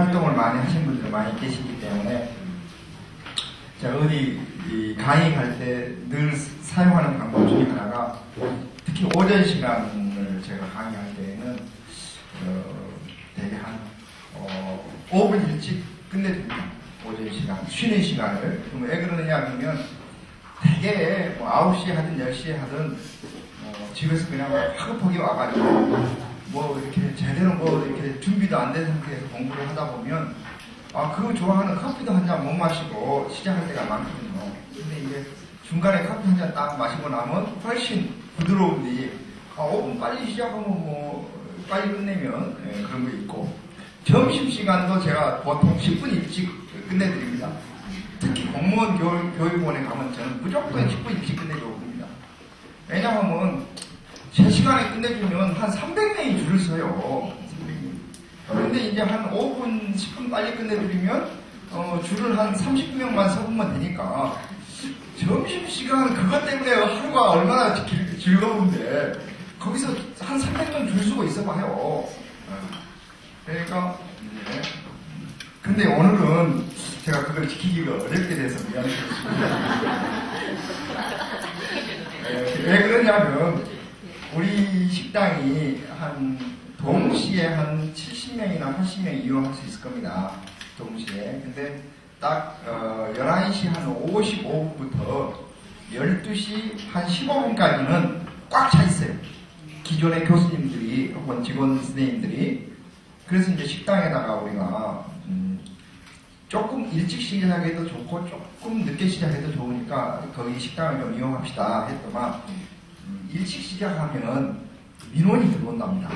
활동을 많이 하신 분들 많이 계시기 때문에 제가 어디 강의 갈 때 늘 사용하는 방법 중에 하나가 특히 오전 시간을 제가 강의할 때에는 대개 한 5분 일찍 끝내줍니다. 오전 시간, 쉬는 시간을. 그럼 왜 그러느냐 하면 대개 뭐 9시에 하든 10시에 하든 집에서 그냥 하급하게 와가지고 뭐 이렇게 제대로 뭐 이렇게 준비도 안 된 상태에서 공부를 하다 보면 그 좋아하는 커피도 한 잔 못 마시고 시작할 때가 많거든요. 근데 이제 중간에 커피 한 잔 딱 마시고 나면 훨씬 부드러운데 5분 빨리 시작하면 뭐 빨리 끝내면 그런 거 있고 점심시간도 제가 보통 10분 일찍 끝내드립니다. 특히 공무원 교육원에 가면 저는 무조건 10분 일찍 끝내주고 옵니다. 왜냐하면 제 시간에 끝내주면 한 300명이 줄을 서요. 300명. 그런데 이제 한 5분, 10분 빨리 끝내드리면 줄을 한 30명만 서보면 되니까 점심시간 그것 때문에 하루가 얼마나 즐거운데 거기서 한 300명 줄 서고 있어 봐요. 그러니까 근데 오늘은 제가 그걸 지키기가 어렵게 돼서 미안했습니다. 왜 그러냐면 우리 식당이 한 동시에 한 70명이나 80명이 이용할 수 있을 겁니다. 동시에. 근데 딱 11시 한 55분부터 12시 한 15분까지는 꽉 차 있어요. 기존의 교수님들이 혹은 직원 선생님들이. 그래서 이제 식당에다가 우리가 조금 일찍 시작해도 좋고 조금 늦게 시작해도 좋으니까 거기 식당을 좀 이용합시다 했더만 일찍 시작하면 민원이 들어온답니다.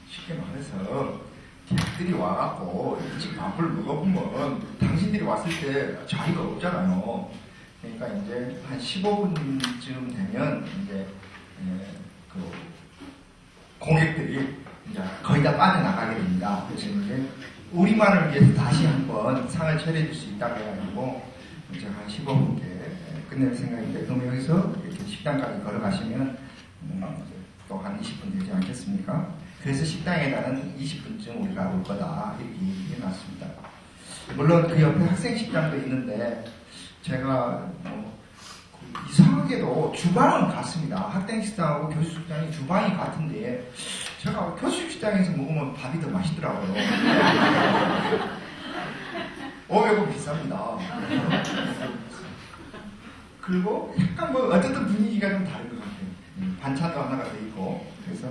쉽게 말해서 객들이 와갖고 일찍 밥을 먹어보면 당신들이 왔을 때 자리가 없잖아요. 그러니까 이제 한 15분쯤 되면 이제 그 고객들이 이제 거의 다 빠져나가게 됩니다. 그래서 이제 우리만을 위해서 다시 한번 상을 차려줄 수 있다고 해가지고 이제 한 15분께 끝낼 생각인데 그럼 여기서 이렇게 식당까지 걸어가시면 또 한 20분 되지 않겠습니까? 그래서 식당에다는 20분쯤 우리가 올 거다 이렇게 얘기해놨습니다. 물론 그 옆에 학생식당도 있는데 제가 이상하게도 주방은 같습니다. 학생식당하고 교수식당이 주방이 같은데 제가 교수식당에서 먹으면 밥이 더 맛있더라고요. 500원 비쌉니다. 그리고 약간 어쨌든 분위기가 좀 다른 것 같아요. 반찬도 하나가 더 있고. 그래서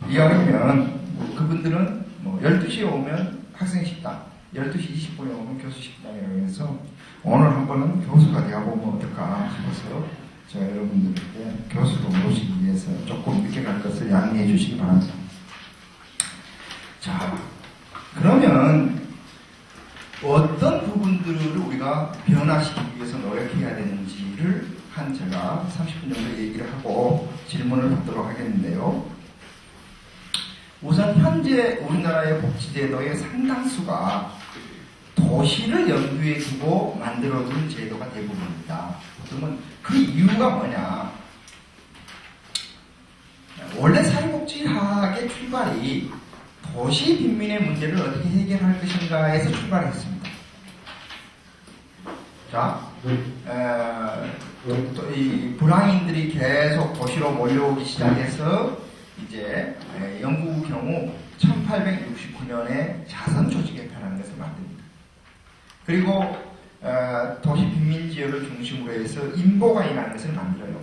이왕이면 그분들은 12시에 오면 학생식당, 12시 20분에 오면 교수식당이라고 해서 오늘 한 번은 교수가 되어보면 어떨까 싶어서 제가 여러분들께 교수로 모시기 위해서 조금 늦게 갈 것을 양해해 주시기 바랍니다. 자, 그러면 어떤 부분들을 우리가 변화시키기 위해서 노력해야 되는지를 제가 30분 정도 얘기를 하고 질문을 받도록 하겠는데요. 우선 현재 우리나라의 복지제도의 상당수가 도시를 염두에 두고 만들어둔 제도가 대부분입니다. 그러면 그 이유가 뭐냐? 원래 사회복지학의 출발이 도시 빈민의 문제를 어떻게 해결할 것인가에서 출발했습니다. 자, 이 불황인들이 계속 도시로 몰려오기 시작해서 이제 영국 경우 1869년에 자선조직협회라는 것을 만듭니다. 그리고 도시 빈민지역을 중심으로 해서 인보가이라는 것을 만들어요.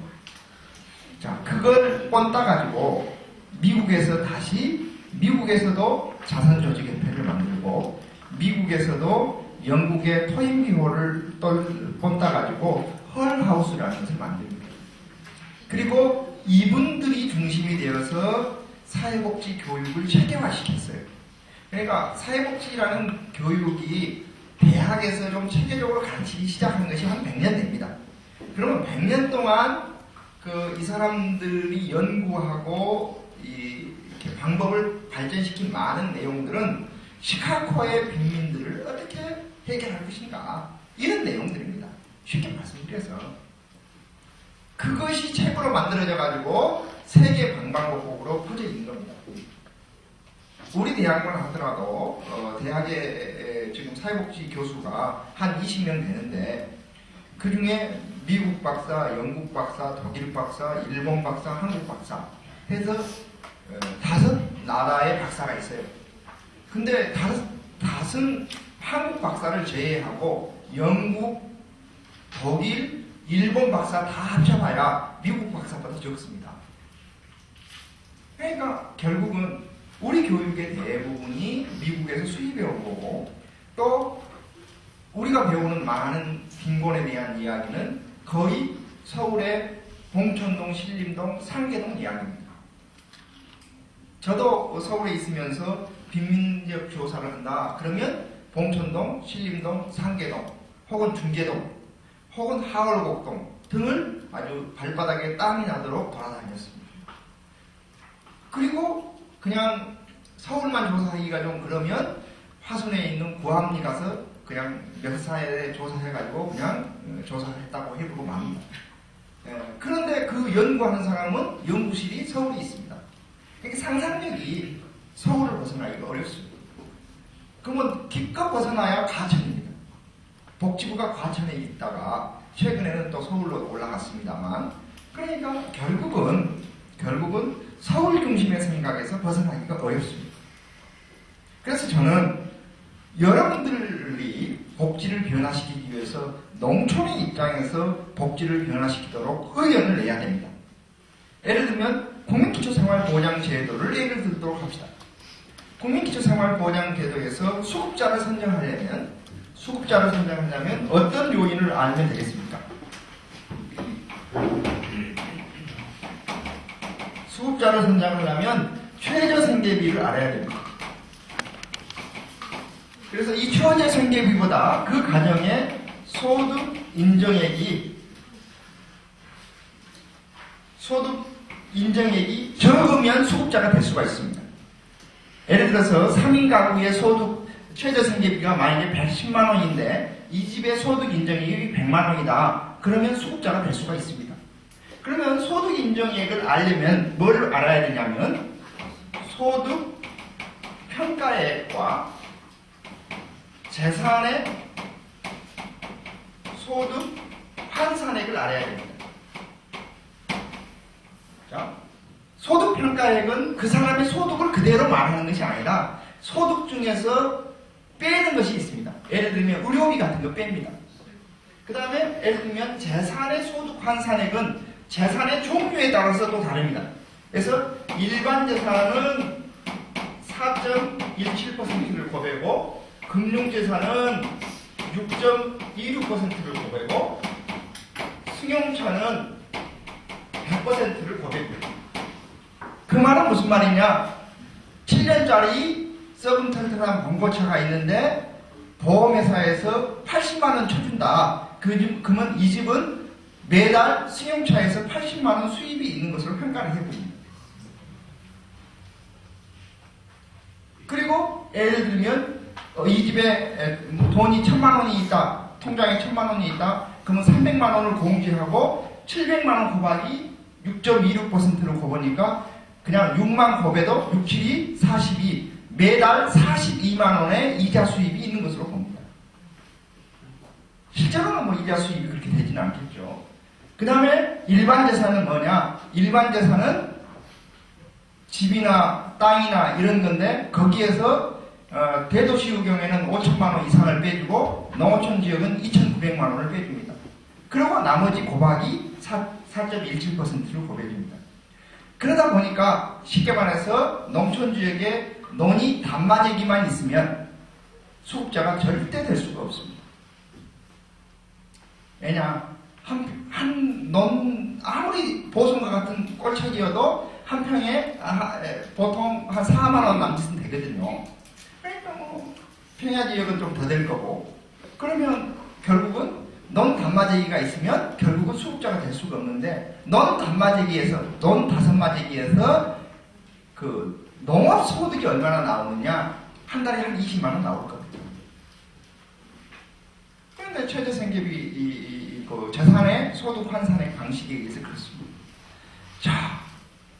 자, 그걸 꼰따가지고 미국에서도 자선조직협회를 만들고 미국에서도 영국의 토인비호를 꼰따가지고 헐하우스라는 것을 만듭니다. 그리고 이분들이 중심이 되어서 사회복지 교육을 체계화시켰어요. 그러니까 사회복지라는 교육이 대학에서 좀 체계적으로 가르치기 시작한 것이 한 100년 됩니다. 그러면 100년 동안 이 사람들이 연구하고 이렇게 방법을 발전시킨 많은 내용들은 시카고의 빈민들을 어떻게 해결할 것인가 이런 내용들입니다. 쉽게 말씀드려서 그것이 책으로 만들어져 가지고 세계 방방곡곡으로 퍼져 있는 겁니다. 우리 대학만 하더라도 대학에 지금 사회복지 교수가 한 20명 되는데 그 중에 미국 박사, 영국 박사, 독일 박사, 일본 박사, 한국 박사 해서 5나라의 박사가 있어요. 근데 한국 박사를 제외하고 영국, 독일, 일본 박사 다 합쳐봐야 미국 박사보다 적습니다. 그러니까 결국은 우리 교육의 대부분이 미국에서 수입해 온 거고 또 우리가 배우는 많은 빈곤에 대한 이야기는 거의 서울의 봉천동, 신림동, 상계동 이야기입니다. 저도 서울에 있으면서 빈민지역 조사를 한다. 그러면 봉천동, 신림동, 상계동 혹은 중계동 혹은 하월곡동 등을 아주 발바닥에 땀이 나도록 돌아다녔습니다. 그리고 그냥 서울만 조사하기가 좀 그러면 화순에 있는 구암리 가서 그냥 몇 사회에 조사해가지고 그냥 조사했다고 해보고 맙니다. 그런데 그 연구하는 사람은 연구실이 서울에 있습니다. 그러니까 상상력이 서울을 벗어나기가 어렵습니다. 그러면 기껏 벗어나야 과천입니다. 복지부가 과천에 있다가 최근에는 또 서울로 올라갔습니다만 그러니까 결국은 서울 중심의 생각에서 벗어나기가 어렵습니다. 그래서 저는 여러분들이 복지를 변화시키기 위해서 농촌의 입장에서 복지를 변화시키도록 의견을 내야 됩니다. 예를 들면 국민기초생활보장제도를 예를 들도록 합시다. 국민기초생활보장제도에서 수급자를 선정하려면 어떤 요인을 알면 되겠습니까? 수급자를 선정하려면 최저생계비를 알아야 됩니다. 그래서 이 최저생계비보다 그 가정의 소득 인정액이 적으면 수급자가 될 수가 있습니다. 예를 들어서 3인 가구의 소득 최저생계비가 만약에 110만 원인데 이 집의 소득 인정액이 100만 원이다. 그러면 수급자가 될 수가 있습니다. 그러면 소득 인정액을 알려면 뭘 알아야 되냐면 소득 평가액과 재산의 소득 환산액을 알아야 됩니다. 자, 소득 평가액은 그 사람의 소득을 그대로 말하는 것이 아니라 소득 중에서 빼는 것이 있습니다. 예를 들면 의료비 같은 거 뺍니다. 그 다음에 예를 들면 재산의 소득 환산액은 재산의 종류에 따라서 또 다릅니다. 그래서 일반 재산은 4.17%를 고배고 금융재산은 6.26%를 고배고 승용차는 100%를 고백합니다. 그 말은 무슨 말이냐? 7년짜리 썩은 털털한 번거차가 있는데 보험회사에서 80만원 쳐준다. 그러면 이 집은 매달 승용차에서 80만원 수입이 있는 것으로 평가를 해봅니다. 그리고 예를 들면 이 집에 돈이 1000만원이 있다. 통장에 1000만원이 있다. 그러면 300만원을 공제하고 700만원 곱하기 6.26%를 곱으니까 그냥 6만 곱해도 6, 7이 42 매달 42만원의 이자 수입이 있는 것으로 봅니다. 실제로는 뭐 이자 수입이 그렇게 되지는 않겠죠. 그 다음에 일반 재산은 뭐냐? 일반 재산은 집이나 땅이나 이런 건데 거기에서 대도시의 경우에는 5천만원 이상을 빼주고 농어촌 지역은 2,900만원을 빼줍니다. 그리고 나머지 곱하기 4.17%를 곱해줍니다. 그러다 보니까 쉽게 말해서 농촌 지역에 논이 단마제기만 있으면 수급자가 절대 될 수가 없습니다. 왜냐? 논 아무리 보성과 같은 꼴차기여도 한 평에 보통 한 4만원 남짓은 되거든요. 그러니까 뭐 평야지역은 좀 더 될 거고 그러면 결국은 논 단마제기가 있으면 결국은 수급자가 될 수가 없는데 논 5마제기에서 그 농업 소득이 얼마나 나오느냐? 한 달에 한 20만원 나올 겁니다. 그런데 최저생계비 그 재산의 소득 환산의 방식에 의해서 그렇습니다. 자,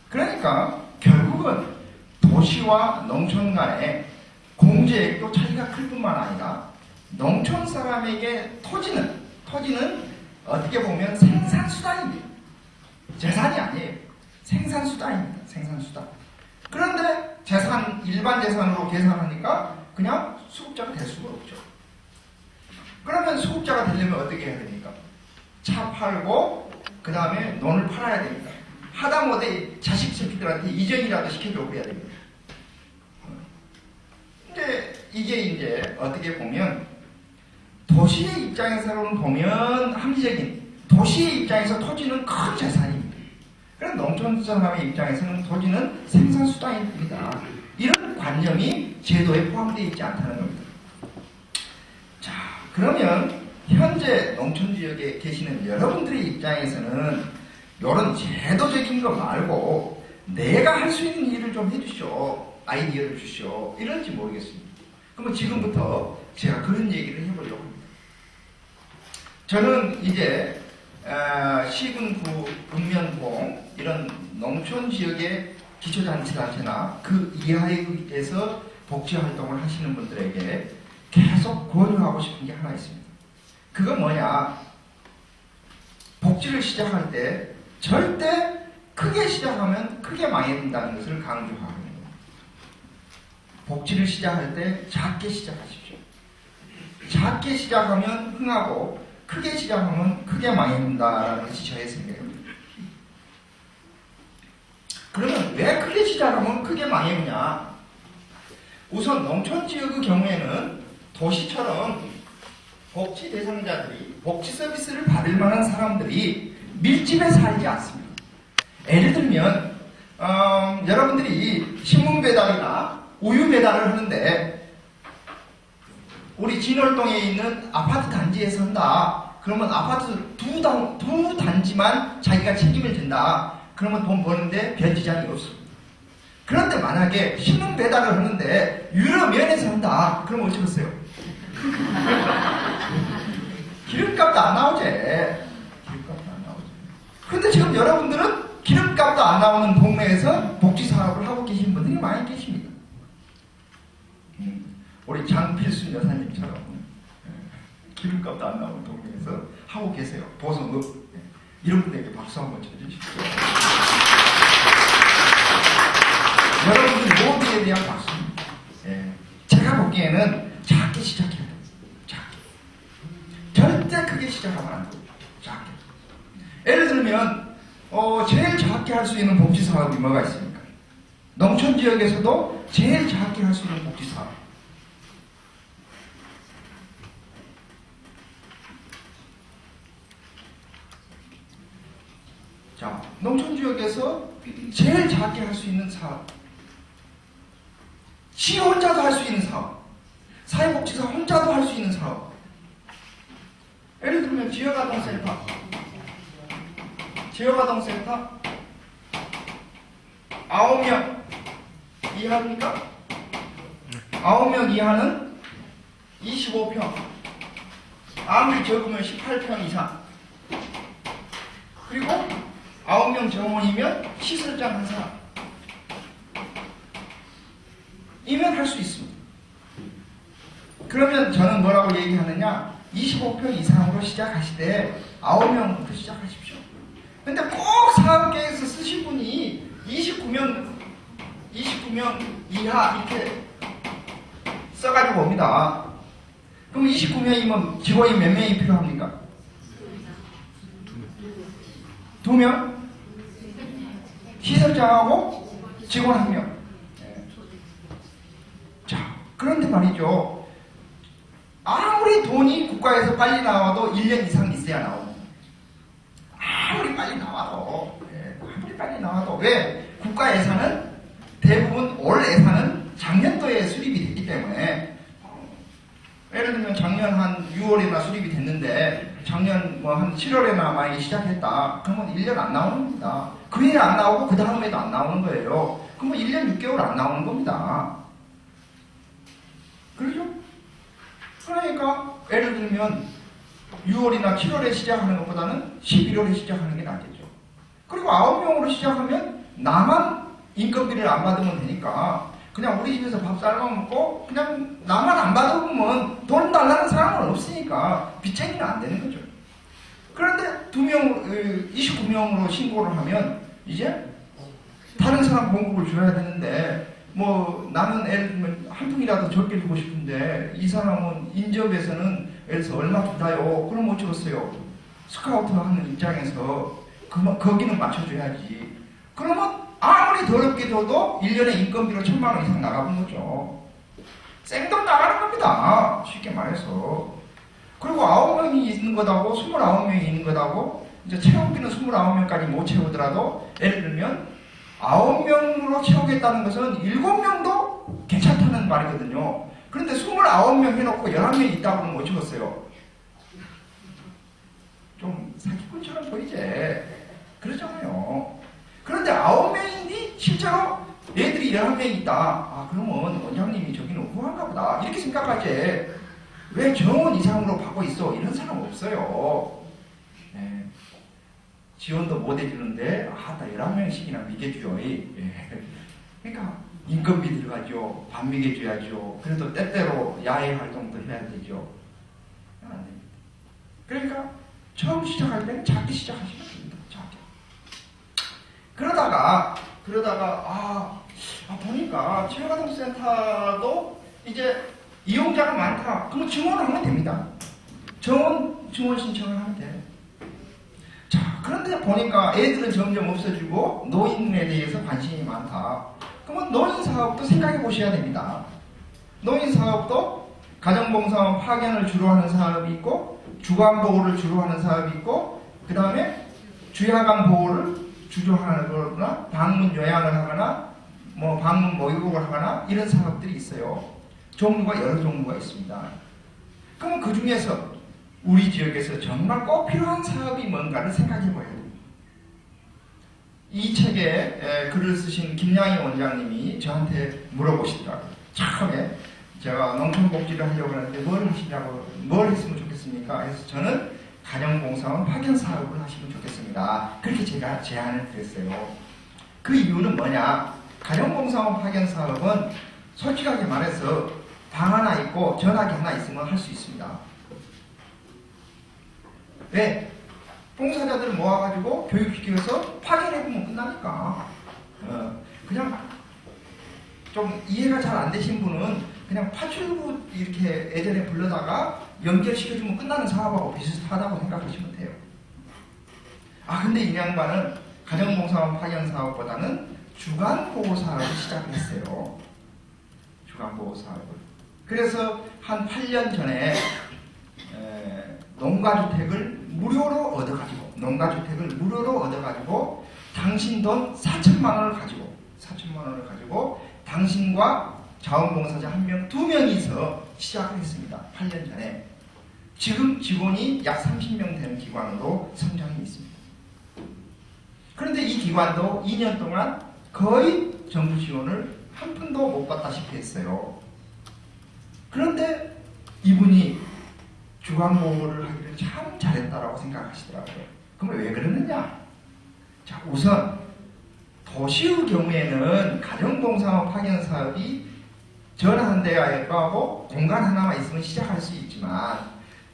그러니까 결국은 도시와 농촌 간의 공제액도 차이가 클 뿐만 아니라 농촌 사람에게 토지는 어떻게 보면 생산수단입니다. 재산이 아니에요. 생산수단입니다. 생산수단. 그런데 일반 재산으로 계산하니까 그냥 수급자가 될 수가 없죠. 그러면 수급자가 되려면 어떻게 해야 됩니까? 차 팔고 그 다음에 논을 팔아야 됩니다. 하다못해 자식 새끼들한테 이전이라도 시켜주고 그래야 됩니다. 근데 이게 어떻게 보면 도시의 입장에서는 보면 합리적인, 도시의 입장에서 토지는 큰 재산입니다. 그럼 농촌 사람의 입장에서는 토지는 생산수단입니다. 이런 관념이 제도에 포함되어 있지 않다는 겁니다. 자, 그러면 현재 농촌 지역에 계시는 여러분들의 입장에서는 이런 제도적인 거 말고 내가 할 수 있는 일을 좀 해주시오. 아이디어를 주시오. 이런지 모르겠습니다. 그러면 지금부터 제가 그런 얘기를 해보려고 합니다. 저는 이제 시군구, 읍면동 이런 농촌 지역의 기초자치단체나 그 이하에서 복지활동을 하시는 분들에게 계속 권유하고 싶은 게 하나 있습니다. 그건 뭐냐? 복지를 시작할 때 절대 크게 시작하면 크게 망해진다는 것을 강조하는 겁니다. 복지를 시작할 때 작게 시작하십시오. 작게 시작하면 흥하고 크게 시작하면 크게 망해진다는 것이 저의 생각입니다. 그러면 왜 크게 시작하면 크게 망해지냐? 우선 농촌 지역의 경우에는 도시처럼 복지 대상자들이, 복지 서비스를 받을 만한 사람들이 밀집해 살지 않습니다. 예를 들면 여러분들이 신문 배달이나 우유 배달을 하는데 우리 진월동에 있는 아파트 단지에 산다. 그러면 아파트 두 단지만 자기가 책임을 진다. 그러면 돈 버는데 별 지장이 없습니다. 그런데 만약에 신문 배달을 하는데 유럽면에서 한다. 그러면 어쩌겠어요? 기름값도 안 나오지. 기름값도 안 나오지. 그런데 지금 여러분들은 기름값도 안 나오는 동네에서 복지사업을 하고 계신 분들이 많이 계십니다. 우리 장필순 여사님처럼 기름값도 안 나오는 동네에서 하고 계세요. 보성읍. 이런 분들에게 박수 한번 쳐주십시오. 여러분들 모두에 대한 박수입니다. 제가 보기에는 작게 시작해야 돼요. 작게. 절대 크게 시작하면 안 돼요. 작게. 예를 들면 제일 작게 할 수 있는 복지사업이 뭐가 있습니까? 농촌 지역에서도 제일 작게 할 수 있는 복지사업. 자, 농촌 지역에서 제일 작게 할 수 있는 사업. 시 혼자도 할 수 있는 사업. 사회복지사 혼자도 할 수 있는 사업. 예를 들면 지역아동센터. 지역아동센터 9명 이하입니까? 9명 이하는 25평. 아무리 적으면 18평 이상. 그리고 9명 정원이면 시설장 한 사람 이면 할 수 있습니다. 그러면 저는 뭐라고 얘기하느냐? 25평 이상으로 시작하시되 9명부터 시작하십시오. 근데 꼭 사업계획서 쓰신 분이 29명 이하 이렇게 써가지고 옵니다. 그럼 29명이면 직원이 몇 명이 필요합니까? 2명? 시설장하고 직원 1명. 자, 그런데 말이죠. 아무리 돈이 국가에서 빨리 나와도 1년 이상 있어야 나옵니다. 아무리 빨리 나와도. 왜? 국가 예산은 대부분 올 예산은 작년도에 수립이 됐기 때문에 예를 들면 작년 한 6월에나 수립이 됐는데 작년 뭐 한 7월에나 만약에 시작했다. 그러면 1년 안 나오는 겁니다. 그 해 안 나오고 그 다음에도 안 나오는 거예요. 그러면 1년 6개월 안 나오는 겁니다. 그렇죠? 그러니까 예를 들면 6월이나 7월에 시작하는 것보다는 11월에 시작하는 게 낫겠죠. 그리고 9명으로 시작하면 나만 인건비를 안 받으면 되니까 그냥 우리 집에서 밥 삶아 먹고 그냥 나만 안 받아보면 돈 달라는 사람은 없으니까 빚쟁이는 안 되는 거죠. 그런데 29명으로 신고를 하면 이제 다른 사람 공급을 줘야 되는데 뭐 나는 예를 들면 한 푼이라도 적게 주고 싶은데 이 사람은 인접에서는 예를 들어서 얼마 준다요. 그럼 못 주겠어요. 스카우트 하는 입장에서 거기는 맞춰줘야지. 그러면 아무리 더럽게 둬도 1년에 인건비로 1,000만 원 이상 나가는 거죠. 생돈 나가는 겁니다. 쉽게 말해서. 그리고 9명이 있는 거다고 29명이 있는 거다고 이제 채우기는 29명까지 못 채우더라도 예를 들면 9명으로 채우겠다는 것은 7명도 괜찮다는 말이거든요. 그런데 29명 해놓고 11명 있다고 하면 못 채웠어요. 좀 사기꾼처럼 보이지? 그러잖아요. 그런데 9명이니 실제로 애들이 11명 있다. 아, 그러면 원장님이 저기는 후한가 보다. 이렇게 생각하지. 왜 정원 이상으로 받고 있어? 이런 사람 없어요. 네. 지원도 못 해주는데, 나 11명씩이나 미개줘요. 그러니까, 인건비 들어가죠. 밥 미개줘야죠. 그래도 때때로 야외 활동도 해야 되죠. 안 됩니다. 그러니까, 처음 시작할 때는 작게 시작하시면 됩니다. 작게. 그러다가, 보니까 치료가동센터도 이제 이용자가 많다. 그러면 증원을 하면 됩니다. 증원 신청을 하면 돼요. 자, 그런데 보니까 애들은 점점 없어지고 노인에 대해서 관심이 많다. 그러면 노인사업도 생각해 보셔야 됩니다. 노인사업도 가정봉사원 파견을 주로 하는 사업이 있고 주간보호를 주로 하는 사업이 있고 그 다음에 주야간 보호를 주로 하거나 방문 요양을 하거나 뭐 방문 모의고를 하거나 이런 사업들이 있어요. 종류가 여러 종류가 있습니다. 그럼 그 중에서 우리 지역에서 정말 꼭 필요한 사업이 뭔가를 생각해 봐야 됩니다. 이 책에 글을 쓰신 김양희 원장님이 저한테 물어보시더라고요. 처음에 제가 농촌복지를 하려고 하는데 뭘 하시냐고, 뭘 했으면 좋겠습니까? 그래서 저는 가정봉사원 파견 사업을 하시면 좋겠습니다. 그렇게 제가 제안을 드렸어요. 그 이유는 뭐냐? 가정봉사원 파견 사업은 솔직하게 말해서 방 하나 있고 전화기 하나 있으면 할 수 있습니다. 왜? 봉사자들을 모아가지고 교육시켜서 파견해보면 끝나니까. 그냥 좀 이해가 잘 안 되신 분은 그냥 파출부 이렇게 예전에 불러다가 연결시켜주면 끝나는 사업하고 비슷하다고 생각하시면 돼요. 근데 이 양반은 가정봉사원 파견 사업보다는 주간보호 사업을 시작을 했어요. 주간보호 사업을. 그래서 한 8년 전에 농가주택을 무료로 얻어가지고 당신 돈 4천만 원을 가지고 당신과 자원봉사자 1명, 2명이서 시작을 했습니다. 8년 전에. 지금 직원이 약 30명 되는 기관으로 성장이 있습니다. 그런데 이 기관도 2년 동안 거의 정부 지원을 한 푼도 못 받다시피 했어요. 그런데 이분이 주간보호를 하기를 참 잘했다라고 생각하시더라고요. 그럼 왜 그러느냐? 자, 우선 도시의 경우에는 가정봉사원 파견 사업이 전화 한 대가 하고 공간 하나만 있으면 시작할 수 있지만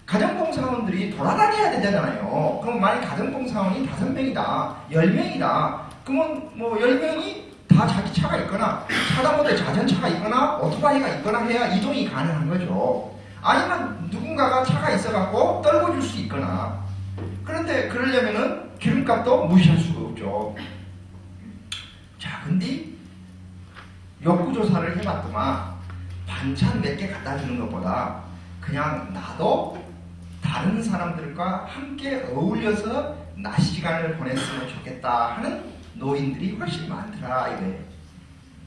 가정봉사원들이 돌아다녀야 되잖아요. 그럼 만약 가정봉사원이 5명이다, 10명이다. 그러면 뭐 10명이 다 자기 차가 있거나 하다못해 자전차가 있거나 오토바이가 있거나 해야 이동이 가능한 거죠. 아니면 누군가가 차가 있어갖고 떨궈 줄 수 있거나. 그런데 그러려면은 기름값도 무시할 수가 없죠. 자, 근데 욕구조사를 해봤더만 반찬 몇 개 갖다 주는 것보다 그냥 나도 다른 사람들과 함께 어울려서 낮 시간을 보냈으면 좋겠다 하는 노인들이 훨씬 많더라 이거예요.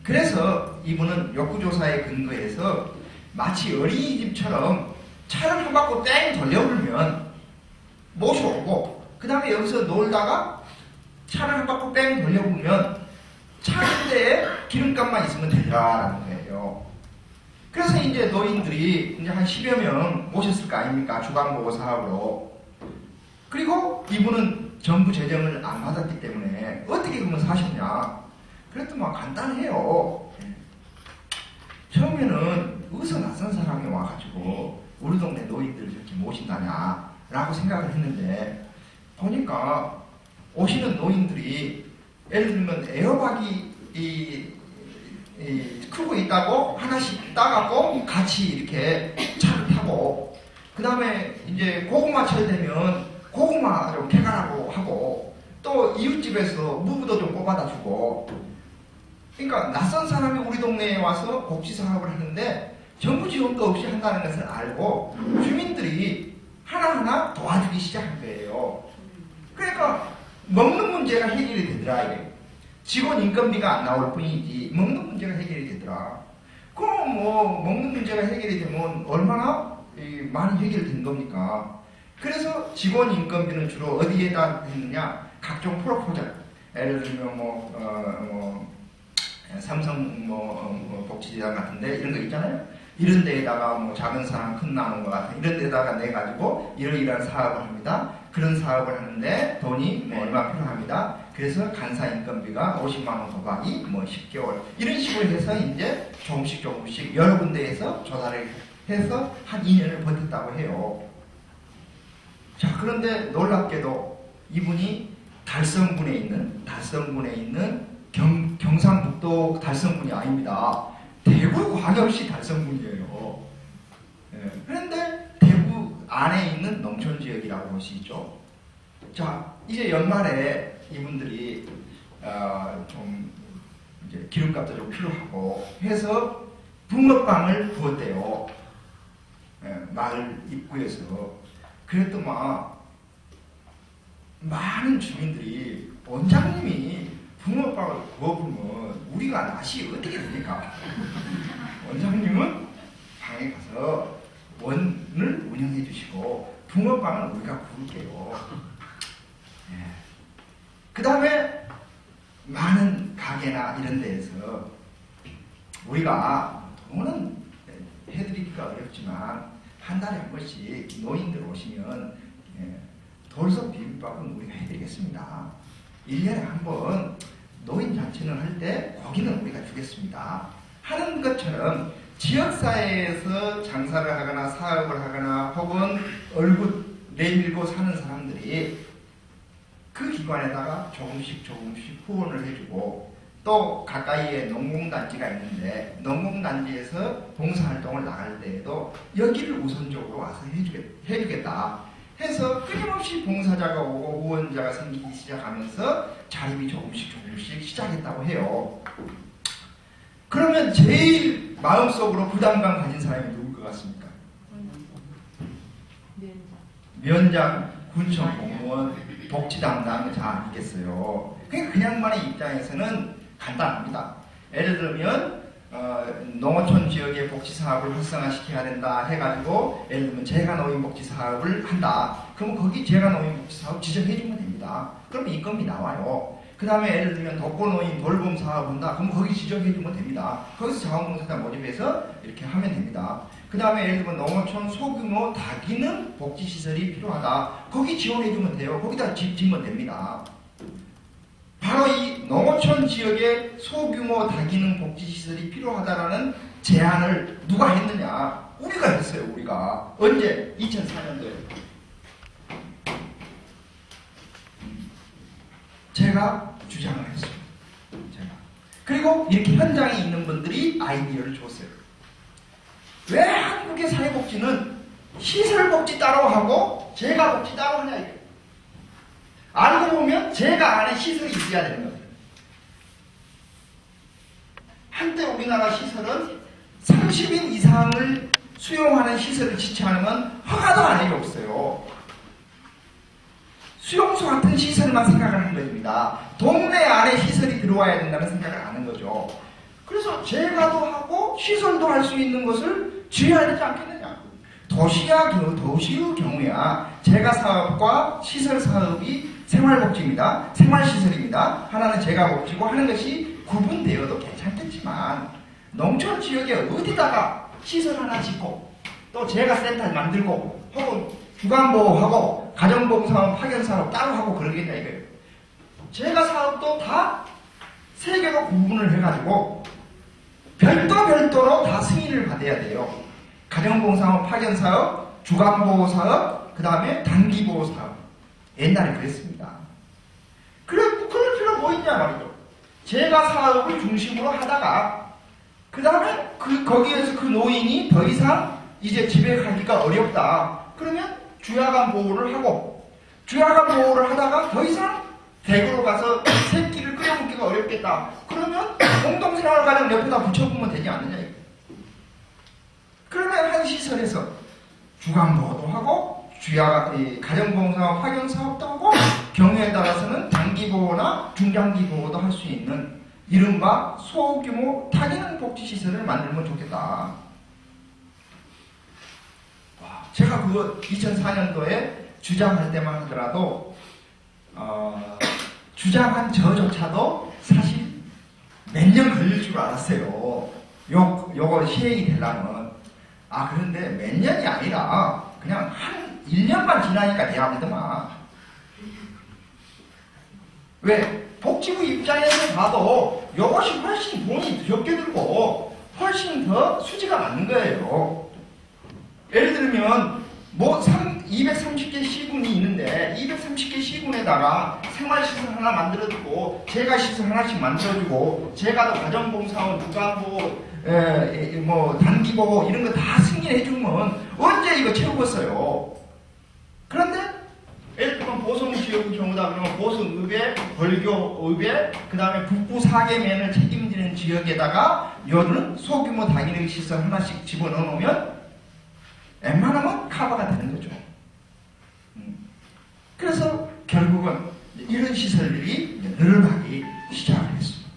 그래서 이분은 욕구조사에 근거해서 마치 어린이집처럼 차를 한 바퀴 땡 돌려보면 모셔오고 그 다음에 여기서 놀다가 차를 한 바퀴 뺑 돌려보면 차 한 대에 기름값만 있으면 되더라라는 거예요. 그래서 이제 노인들이 이제 한 10여 명 모셨을 거 아닙니까? 주간보호 사업으로. 그리고 이분은 정부 재정을 안 받았기 때문에 어떻게 그러면 사셨냐? 그랬더만 간단해요. 처음에는 어디서 낯선 사람이 와가지고 우리 동네 노인들을 이렇게 모신다냐 라고 생각을 했는데, 보니까 오시는 노인들이 예를 들면 에어박이 크고 있다고 하나씩 따갖고 같이 이렇게 차를 타고, 그 다음에 이제 고구마철 되면 고구마 좀 캐가라고 하고, 또 이웃집에서 무부도 좀 뽑아다 주고. 그러니까 낯선 사람이 우리 동네에 와서 복지사업을 하는데 정부 지원도 없이 한다는 것을 알고 주민들이 하나하나 도와주기 시작한 거예요. 그러니까 먹는 문제가 해결이 되더라. 이게 직원 인건비가 안 나올 뿐이지 먹는 문제가 해결이 되더라. 그럼 뭐 먹는 문제가 해결이 되면 얼마나 많이 해결된 겁니까? 그래서 직원 인건비는 주로 어디에다 했느냐? 각종 프로포절, 예를 들면 삼성 복지재단 같은데 이런 거 있잖아요. 이런 데에다가 뭐 작은 사람 큰 나무 것 같은 이런 데다가 내가지고 이러이러한 사업을 합니다. 그런 사업을 하는데 돈이 뭐 얼마 필요합니다. 그래서 간사 인건비가 50만 원 곱하기 뭐 10개월 이런 식으로 해서 이제 조금씩 여러 군데에서 조사를 해서 한 2년을 버텼다고 해요. 자, 그런데 놀랍게도 이분이 달성군에 있는 경상북도 달성군이 아닙니다. 대구광역시 달성군이에요. 예, 그런데 대구 안에 있는 농촌지역이라고 볼 수 있죠. 자, 이제 연말에 이분들이 좀 이제 기름값도 좀 필요하고 해서 붕어빵을 구웠대요. 예, 마을 입구에서. 그랬더만 많은 주민들이 원장님이 붕어빵을 구워보면 우리가 낯이 어떻게 됩니까? 원장님은 방에 가서 원을 운영해 주시고 붕어빵은 우리가 구울게요. 예. 그 다음에 많은 가게나 이런 데에서 우리가 돈은 해드리기가 어렵지만 한 달에 한 번씩 노인들 오시면 돌솥 비빔밥은 우리가 해드리겠습니다. 1년에 한 번 노인잔치는 할 때 고기는 우리가 주겠습니다 하는 것처럼 지역사회에서 장사를 하거나 사업을 하거나 혹은 얼굴 내밀고 사는 사람들이 그 기관에다가 조금씩 후원을 해주고, 또 가까이에 농공단지가 있는데 농공단지에서 봉사활동을 나갈 때에도 여기를 우선적으로 와서 해주겠다 해서 끊임없이 봉사자가 오고 후원자가 생기기 시작하면서 자립이 조금씩 시작했다고 해요. 그러면 제일 마음속으로 부담감 가진 사람이 누굴 것 같습니까? 면장, 군청 공무원, 복지 담당자이겠어요. 그러니까 그 양반의 입장에서는 간단합니다. 예를 들면 농어촌 지역의 복지사업을 활성화시켜야 된다 해가지고, 예를 들면 재가노인복지사업을 한다. 그럼 거기 재가노인복지사업 지정해주면 됩니다. 그럼 인건비 나와요. 그 다음에 예를 들면 독거노인 돌봄사업 한다. 그럼 거기 지정해주면 됩니다. 거기서 자원봉사자 모집해서 이렇게 하면 됩니다. 그 다음에 예를 들면 농어촌 소규모 다기능 복지시설이 필요하다. 거기 지원해주면 돼요. 거기다 짓면 됩니다. 바로 이 농어촌 지역에 소규모 다기능 복지시설이 필요하다라는 제안을 누가 했느냐? 우리가 했어요. 우리가. 언제? 2004년도에. 제가 주장을 했습니다. 제가. 그리고 이렇게 현장에 있는 분들이 아이디어를 줬어요. 왜 한국의 사회복지는 시설복지 따로 하고 재가복지 따로 하냐 이거예요. 알고 보면 제가 안에 시설이 있어야 되는 거예요. 한때 우리나라 시설은 30인 이상을 수용하는 시설을 지칭하는 건 허가도 안에 없어요. 수용소 같은 시설만 생각을 하는 것입니다. 동네 안에 시설이 들어와야 된다는 생각을 안 하는 거죠. 그래서 재가도 하고 시설도 할 수 있는 것을 지어야 되지 않겠느냐. 도시의 경우야 재가 사업과 시설 사업이 생활복지입니다. 생활시설입니다. 하나는 재가복지고 하는 것이 구분되어도 괜찮겠지만, 농촌 지역에 어디다가 시설 하나 짓고 또 재가센터를 만들고 혹은 주간보호하고 가정봉사원 파견사업 따로 하고 그러겠냐 이거예요. 재가사업도 다 세 개가 구분을 해가지고 별도로 다 승인을 받아야 돼요. 가정봉사업, 파견사업, 주간보호사업, 그 다음에 단기보호사업. 옛날에 그랬습니다. 그럴 필요가 뭐 있냐 말이죠. 제가 사업을 중심으로 하다가 그 다음에 거기에서 그 노인이 더 이상 이제 집에 가기가 어렵다. 그러면 주야간 보호를 하고, 주야간 보호를 하다가 더 이상 대구로 가서 새끼를 끌어먹기가 어렵겠다. 그러면 공동생활가정 옆에다 붙여보면 되지 않느냐. 그러면 한 시설에서 주간보호도 하고, 가정봉사와 파견사업도 하고, 경우에 따라서는 단기보호나 중장기보호도 할 수 있는 이른바 소규모 타기능 복지시설을 만들면 좋겠다. 제가 그거 2004년도에 주장할 때만 하더라도 주장한 저조차도 사실 몇 년 걸릴 줄 알았어요. 요거 시행이 되려면. 그런데 몇 년이 아니라 그냥 한 1년만 지나니까 돼야 하더만. 왜? 복지부 입장에서 봐도 이것이 훨씬 돈이 적게 들고 훨씬 더 수지가 맞는 거예요. 예를 들면 뭐 230개 시군이 있는데 230개 시군에다가 생활시설 하나 만들어주고 제가 시설 하나씩 만들어주고 제가 가정봉사원, 주간보호, 뭐 단기보호 이런 거 다 승인해주면 언제 이거 채우겠어요. 그런데 예를 들면 보성지역의 경우다 그러면 보성읍에, 벌교읍에, 그 다음에 북부 4개면을 책임지는 지역에다가 요는 소규모 다기능 시설 하나씩 집어넣으면 웬만하면 커버가 되는 거죠. 그래서 결국은 이런 시설들이 늘어나기 시작을 했습니다.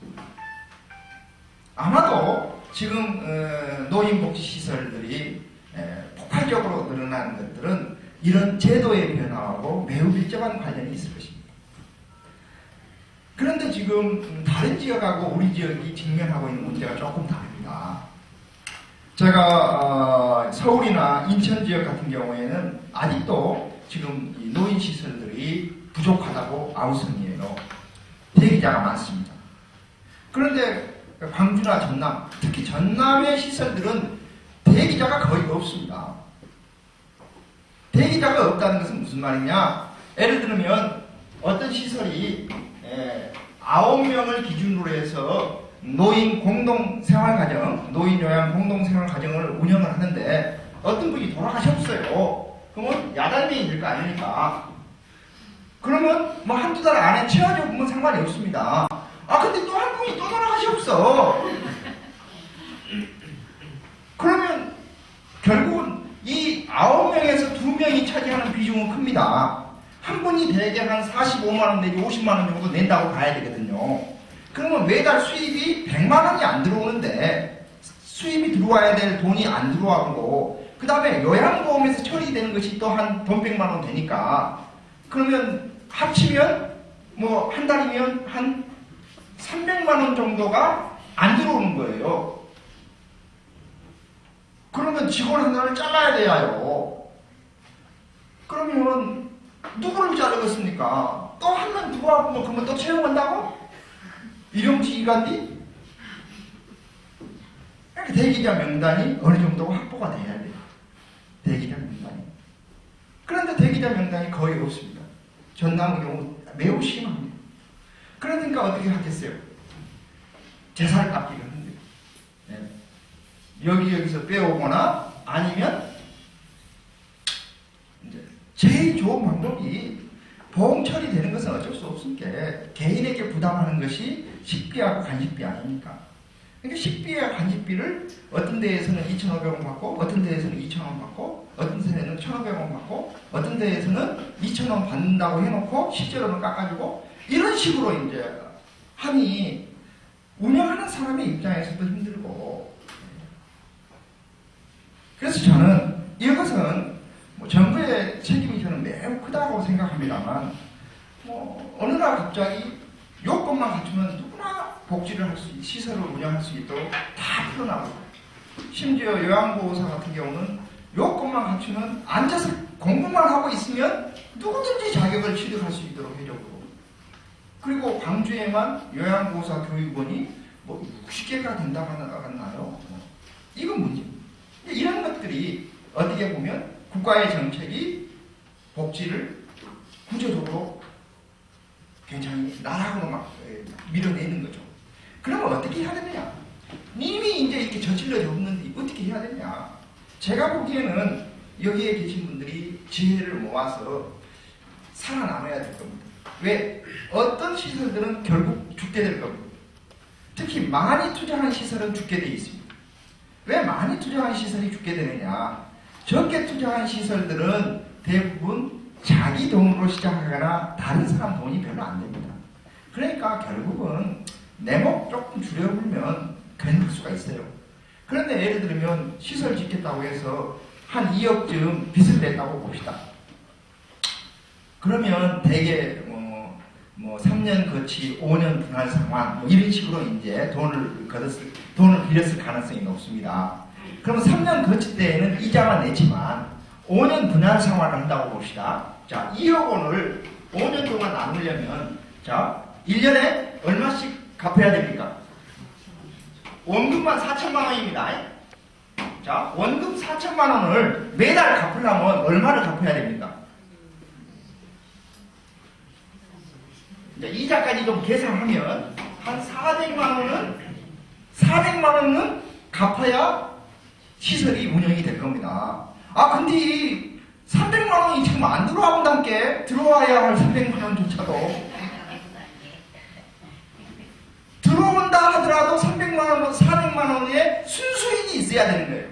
아마도 지금 노인복지시설들이 폭발적으로 늘어나는 것들은 이런 제도의 변화하고 매우 밀접한 관련이 있을 것입니다. 그런데 지금 다른 지역하고 우리 지역이 직면하고 있는 문제가 조금 다릅니다. 제가 서울이나 인천 지역 같은 경우에는 아직도 지금 이 노인시설들이 부족하다고 아우성이에요. 대기자가 많습니다. 그런데 광주나 전남, 특히 전남의 시설들은 대기자가 거의 없습니다. 대기자가 없다는 것은 무슨 말이냐? 예를 들면 어떤 시설이 9명을 기준으로 해서 노인 공동생활가정, 노인 요양 공동생활가정을 운영을 하는데 어떤 분이 돌아가셨어요. 그러면 야단명이 될 거 아닙니까? 그러면 뭐 한두 달 안에 채워져 보면 상관이 없습니다. 근데 또 한 분이 또 돌아가셨어. 그러면 결국은 이 9명에서 2명이 차지하는 비중은 큽니다. 한 분이 대개 한 45만원 내지 50만원 정도 낸다고 봐야 되거든요. 그러면 매달 수입이 100만원이 안 들어오는데 수입이 들어와야 될 돈이 안 들어와고 그 다음에 요양보험에서 처리되는 것이 또 한 돈 100만원 되니까 그러면 합치면 뭐 한 달이면 한 300만원 정도가 안 들어오는 거예요. 그러면 직원 하나를 잘라야 돼요. 그러면 누구를 자르겠습니까? 또 한 명 들어와보면 그러면 또 채용한다고? 일용직이간디? 대기자 명단이 어느 정도 확보가 돼야 돼요. 대기자 명단이. 그런데 대기자 명단이 거의 없습니다. 전남의 경우 매우 심합니다. 그러니까 어떻게 하겠어요? 재산을 갚기가 힘들어요. 여기서 빼오거나 아니면 이제 제일 좋은 방법이 보험 처리되는 것은 어쩔 수 없으니까 개인에게 부담하는 것이 식비하고 간식비 아닙니까? 그러니까 식비와 간식비를 어떤 데에서는 2,500원 받고 어떤 데에서는 2,000원 받고 어떤 데에서는 1,500원 받고 어떤 데에서는 2,000원 받는다고 해놓고 실제로는 깎아주고 이런 식으로 이제 하니 운영하는 사람의 입장에서도 힘들고 그래서 저는 이것은 뭐 정부의 책임이 저는 매우 크다고 생각합니다만 뭐 어느 날 갑자기 요건만 갖추면 누구나 복지를 할 수, 시설을 운영할 수 있도록 다 풀어나가고 심지어 요양보호사 같은 경우는 요건만 갖추면 앉아서 공부만 하고 있으면 누구든지 자격을 취득할 수 있도록 해주고 그리고 광주에만 요양보호사 교육원이 뭐 60개가 된다고 하나요? 이건 문제. 이런 것들이 어떻게 보면 국가의 정책이 복지를 구조적으로 굉장히 나락으로 막 밀어내는 거죠. 그러면 어떻게 해야 되느냐? 이미 이제 이렇게 저질러져 없는데 어떻게 해야 되냐? 제가 보기에는 여기에 계신 분들이 지혜를 모아서 살아남아야 될 겁니다. 왜? 어떤 시설들은 결국 죽게 될 겁니다. 특히 많이 투자한 시설은 죽게 돼 있습니다. 왜 많이 투자한 시설이 죽게 되느냐? 적게 투자한 시설들은 대부분 자기 돈으로 시작하거나 다른 사람 돈이 별로 안 됩니다. 그러니까 결국은 내 목 조금 줄여보면 괜찮을 수가 있어요. 그런데 예를 들면 시설 짓겠다고 해서 한 2억쯤 빚을 냈다고 봅시다. 그러면 대개 뭐 3년 거치 5년 분할 상환 뭐 이런 식으로 이제 돈을 빌렸을 가능성이 높습니다. 그러면 3년 거치 때에는 이자만 내지만 5년 분할 상환을 한다고 봅시다. 자, 2억 원을 5년 동안 나누려면 자, 1년에 얼마씩 갚아야 됩니까? 원금만 4천만 원입니다. 자, 원금 4천만 원을 매달 갚으려면 얼마를 갚아야 됩니까? 이자까지 좀 계산하면 한 400만 원은 갚아야 시설이 운영이 될 겁니다. 아, 근데 이 300만 원이 지금 안 들어온다는 게 들어와야 할 300만 원조차도 들어온다 하더라도 300만 원, 400만 원의 순수익이 있어야 되는 거예요.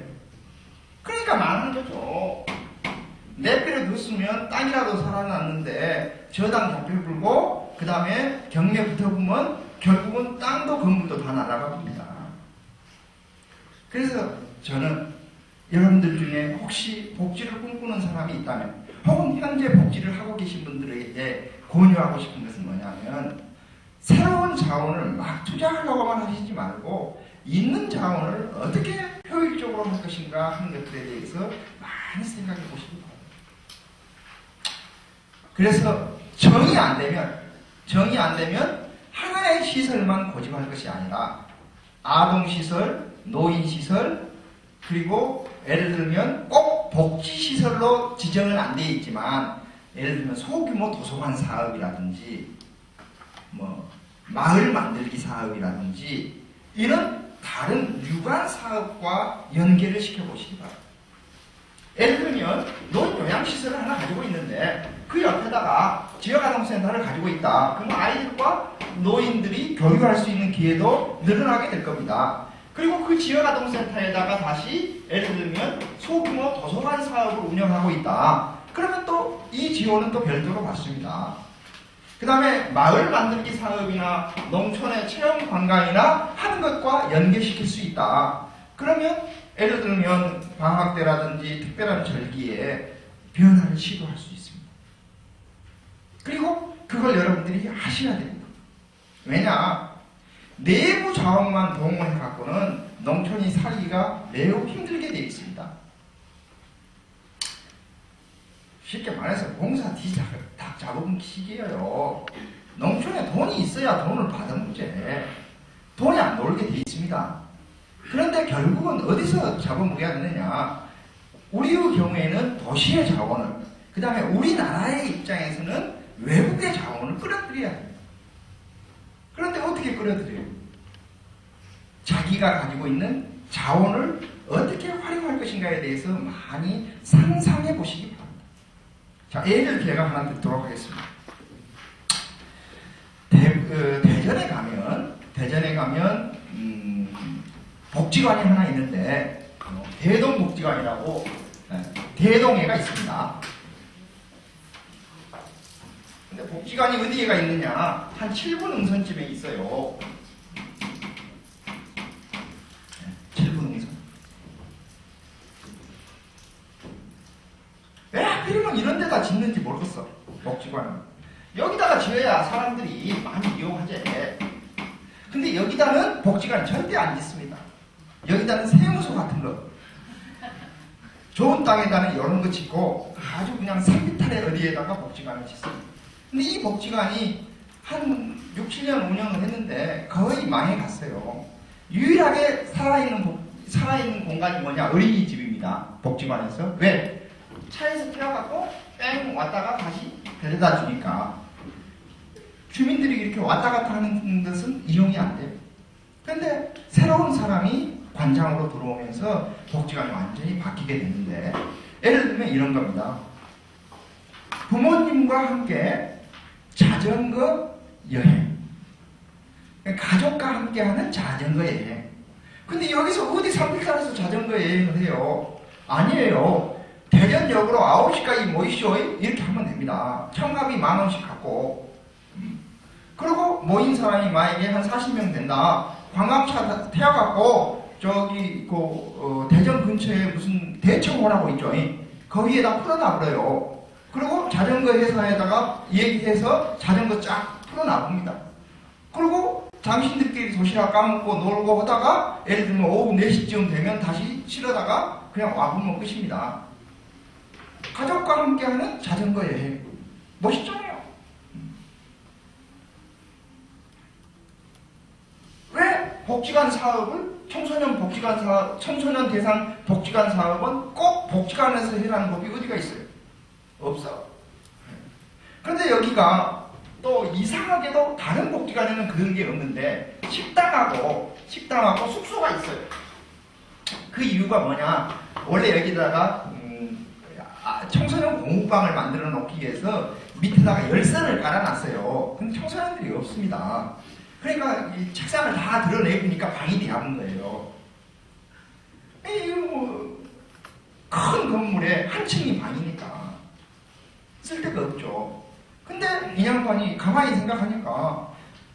그러니까 많은 거죠. 내 필요 넣었으면 땅이라도 살아났는데 저당 잡혀 불고 그 다음에 경매 붙어보면 결국은 땅도 건물도 다 날아갑니다. 그래서 저는 여러분들 중에 혹시 복지를 꿈꾸는 사람이 있다면 혹은 현재 복지를 하고 계신 분들에게 권유하고 싶은 것은 뭐냐면 새로운 자원을 막 투자하려고만 하시지 말고 있는 자원을 어떻게 효율적으로 할 것인가 하는 것들에 대해서 많이 생각해 보시기 바랍니다. 그래서 정이 안 되면 하나의 시설만 고집할 것이 아니라 아동시설, 노인시설, 그리고 예를 들면 꼭 복지시설로 지정은 안 되어 있지만 예를 들면 소규모 도서관 사업이라든지 뭐 마을 만들기 사업이라든지 이런 다른 유관 사업과 연계를 시켜보시기 바랍니다. 예를 들면 노인 요양시설을 하나 가지고 있는데 그 옆에다가 지역아동센터를 가지고 있다. 그럼 아이들과 노인들이 교육할 수 있는 기회도 늘어나게 될 겁니다. 그리고 그 지역아동센터에다가 다시 예를 들면 소규모 도서관 사업을 운영하고 있다. 그러면 또 이 지원은 또 별도로 받습니다. 그 다음에 마을 만들기 사업이나 농촌의 체험 관광이나 하는 것과 연계시킬 수 있다. 그러면 예를 들면 방학 때라든지 특별한 절기에 변화를 시도할 수 있습니다. 그리고 그걸 여러분들이 하셔야 됩니다. 왜냐? 내부 자원만 동원해 갖고는 농촌이 살기가 매우 힘들게 되어 있습니다. 쉽게 말해서 공사 딱 잡은 시기예요. 농촌에 돈이 있어야 돈을 받은 문제. 돈이 안 놀게 되어 있습니다. 그런데 결국은 어디서 잡아먹어야 되느냐? 우리의 경우에는 도시의 자원을, 그 다음에 우리나라의 입장에서는 외국의 자원을 끌어들여야 됩니다. 그런데 어떻게 끌어들여요? 자기가 가지고 있는 자원을 어떻게 활용할 것인가에 대해서 많이 상상해 보시기 바랍니다. 자, 예를 제가 하나 듣도록 하겠습니다. 대전에 가면 복지관이 하나 있는데 대동복지관이라고 대동에가 있습니다. 근데 복지관이 어디에가 있느냐? 한 7분 응선쯤에 있어요. 7분 응선. 왜 하필이면 이런 데다 짓는지 모르겠어. 복지관은. 여기다가 지어야 사람들이 많이 이용하지. 근데 여기다는 복지관 절대 안 짓습니다. 여기다는 세무소 같은 거. 좋은 땅에다는 이런 거 짓고 아주 그냥 산비탈의 어디에다가 복지관을 짓습니다. 근데 이 복지관이 한 6, 7년 운영을 했는데 거의 망해갔어요. 유일하게 살아있는 공간이 뭐냐? 어린이집입니다. 복지관에서. 왜? 차에서 태워갖고 뺑 왔다가 다시 데려다 주니까. 주민들이 이렇게 왔다 갔다 하는 것은 이용이 안 돼요. 근데 새로운 사람이 관장으로 들어오면서 복지관이 완전히 바뀌게 됐는데, 예를 들면 이런 겁니다. 부모님과 함께 자전거 여행. 가족과 함께 하는 자전거 여행. 근데 여기서 어디 삼길산에서 자전거 여행을 해요? 아니에요. 대전역으로 9시까지 모이쇼. 이렇게 하면 됩니다. 청갑이 10,000원씩 갖고. 그리고 모인 사람이 만약에 한 40명 된다. 관광차 태워갖고 저기 대전 근처에 무슨 대청호라고 있죠. 거기에다 풀어놔버려요. 그리고 자전거 회사에다가 얘기해서 자전거 쫙 풀어놔봅니다. 그리고 당신들끼리 도시락 까먹고 놀고 하다가 예를 들면 오후 4시쯤 되면 다시 실어다가 그냥 와보면 끝입니다. 가족과 함께하는 자전거 여행. 멋있잖아요. 왜 복지관 사업을 청소년 대상 복지관 사업은 꼭 복지관에서 해라는 법이 어디가 있어요? 없어. 그런데 여기가 또 이상하게도 다른 복지관에는 그런 게 없는데 식당하고 숙소가 있어요. 그 이유가 뭐냐? 원래 여기다가 청소년 공부방을 만들어 놓기 위해서 밑에다가 열선을 깔아놨어요. 근데 청소년들이 없습니다. 그러니까 이 책상을 다 드러내보니까 방이 되어본 거예요. 큰 건물에 한 층이 방이니까 쓸데가 없죠. 근데 이 양반이 가만히 생각하니까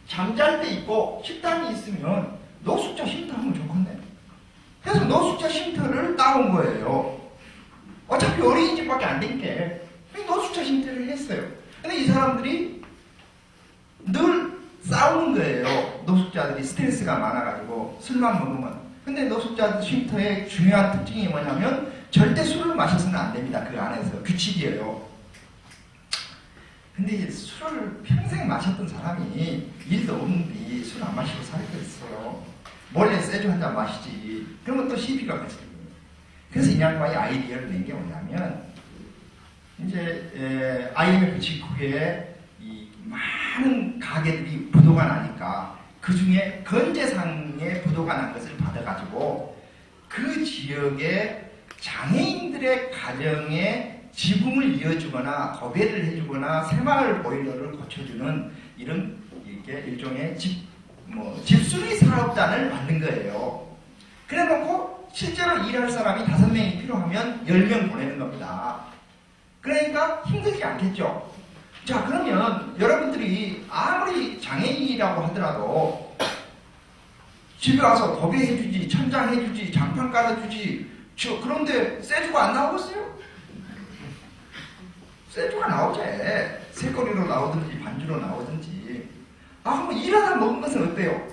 잠잘 때 있고 식당이 있으면 노숙자 쉼터 하면 좋겠네. 그래서 노숙자 쉼터를 따온 거예요. 어차피 어린이집밖에 안 된 게 노숙자 쉼터를 했어요. 근데 이 사람들이 늘 싸우는 거예요. 노숙자들이 스트레스가 많아가지고 술만 먹으면. 근데 노숙자 쉼터의 중요한 특징이 뭐냐면 절대 술을 마셔서는 안 됩니다. 그 안에서 규칙이에요. 근데 술을 평생 마셨던 사람이 일도 없는데 술 안 마시고 살겠어요. 몰래 세주 한 잔 마시지. 그러면 또 시비가 거쳐요. 그래서 이 양반이 아이디어를 낸 게 뭐냐면 이제 IMF 직후에 이 많은 가게들이 부도가 나니까 그 중에 건재상의 부도가 난 것을 받아가지고 그 지역의 장애인들의 가정에 지붕을 이어주거나 도배를 해주거나 새마을 보일러를 고쳐주는 이런 일종의 집수리 사업단을 만든 거예요. 그래놓고 실제로 일할 사람이 5명이 필요하면 10명 보내는 겁니다. 그러니까 힘들지 않겠죠. 자, 그러면 여러분들이 아무리 장애인이라고 하더라도 집에 와서 도배해주지, 천장해주지, 장판 깔아주지, 그런데 세주가 안 나오겠어요? 세주가 나오지. 새거리로 나오든지 반주로 나오든지. 그럼 일하다 먹은 것은 어때요?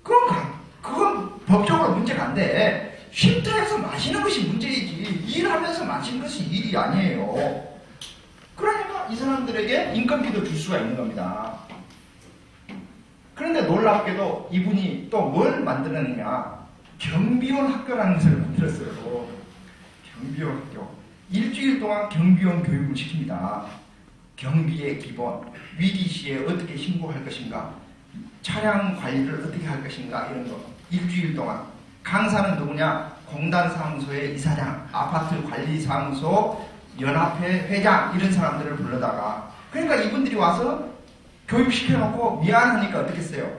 그건 법적으로 문제가 안 돼. 쉼터에서 마시는 것이 문제이지 일하면서 마시는 것이 일이 아니에요. 그러니까 이 사람들에게 인건비도 줄 수가 있는 겁니다. 그런데 놀랍게도 이분이 또 뭘 만들었느냐? 경비원 학교라는 것을 만들었어요. 경비원 학교. 일주일 동안 경비원 교육을 시킵니다. 경비의 기본, 위기 시에 어떻게 신고할 것인가, 차량 관리를 어떻게 할 것인가, 이런 거. 일주일 동안. 강사는 누구냐? 공단사무소의 이사장, 아파트 관리사무소, 연합회 회장, 이런 사람들을 불러다가. 그러니까 이분들이 와서 교육시켜놓고 미안하니까 어떻게 했어요?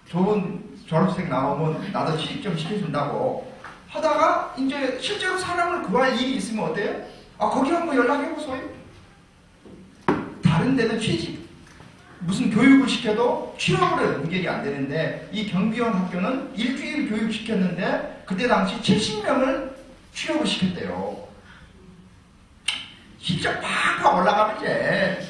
좋은 졸업생 나오면 나도 취직 좀 시켜준다고 하다가 이제 실제로 사람을 구할 일이 있으면 어때요? 거기 한번 연락해보세요. 다른 데는 취직, 무슨 교육을 시켜도 취업으로 연결이 안 되는데 이 경비원 학교는 일주일 교육시켰는데 그때 당시 70명을 취업을 시켰대요. 진짜 팍팍 올라가면 이제.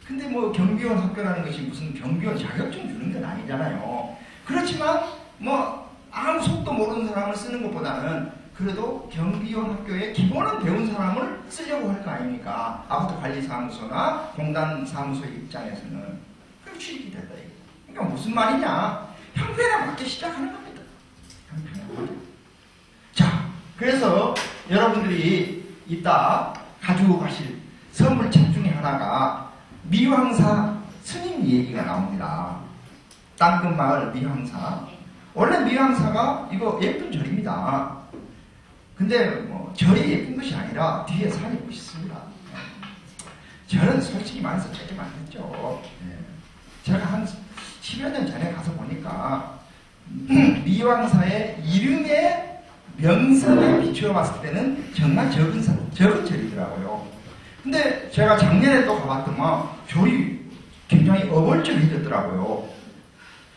근데 뭐 경비원 학교라는 것이 무슨 경비원 자격증 주는 건 아니잖아요. 그렇지만 뭐 아무 속도 모르는 사람을 쓰는 것보다는 그래도 경비원 학교에 기본은 배운 사람을 쓰려고 할 거 아닙니까? 아파트 관리사무소나 공단 사무소 입장에서는. 그럼 취직이 됐다. 그러니까 무슨 말이냐? 형편에 맞게 시작하는 겁니다. 형편에 맞게. 자, 그래서 여러분들이 이따 가지고 가실 선물책 중에 하나가 미황사 스님 얘기가 나옵니다. 땅끝마을 미황사. 원래 미황사가 이거 예쁜 절입니다. 근데 뭐 절이 예쁜 것이 아니라 뒤에 산이 멋있습니다. 절은 솔직히 말해서 되게 많겠죠. 제가 한 10여 년 전에 가서 보니까 미황사의 이름의 명성에 비추어 봤을 때는 정말 적은 절이더라고요. 근데 제가 작년에 또 가봤더만 절이 굉장히 어벌절해졌더라고요.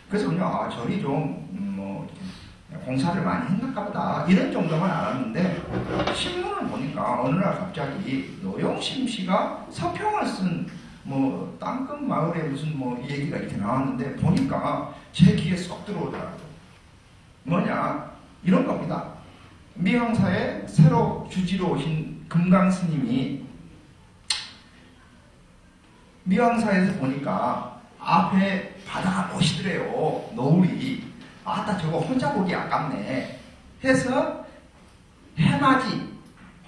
그래서 그냥 절이 좀 공사를 많이 했나 보다 이런 정도만 알았는데 신문을 보니까 어느 날 갑자기 노영심 씨가 서평을 쓴 땅끝 마을에 무슨 얘기가 이렇게 나왔는데 보니까 제 귀에 쏙 들어오더라고요. 뭐냐 이런 겁니다. 미황사에 새로 주지로 오신 금강 스님이 미황사에서 보니까 앞에 바다가 멋있더래요. 노을이. 아따 저거 혼자 보기 아깝네 해서 해맞이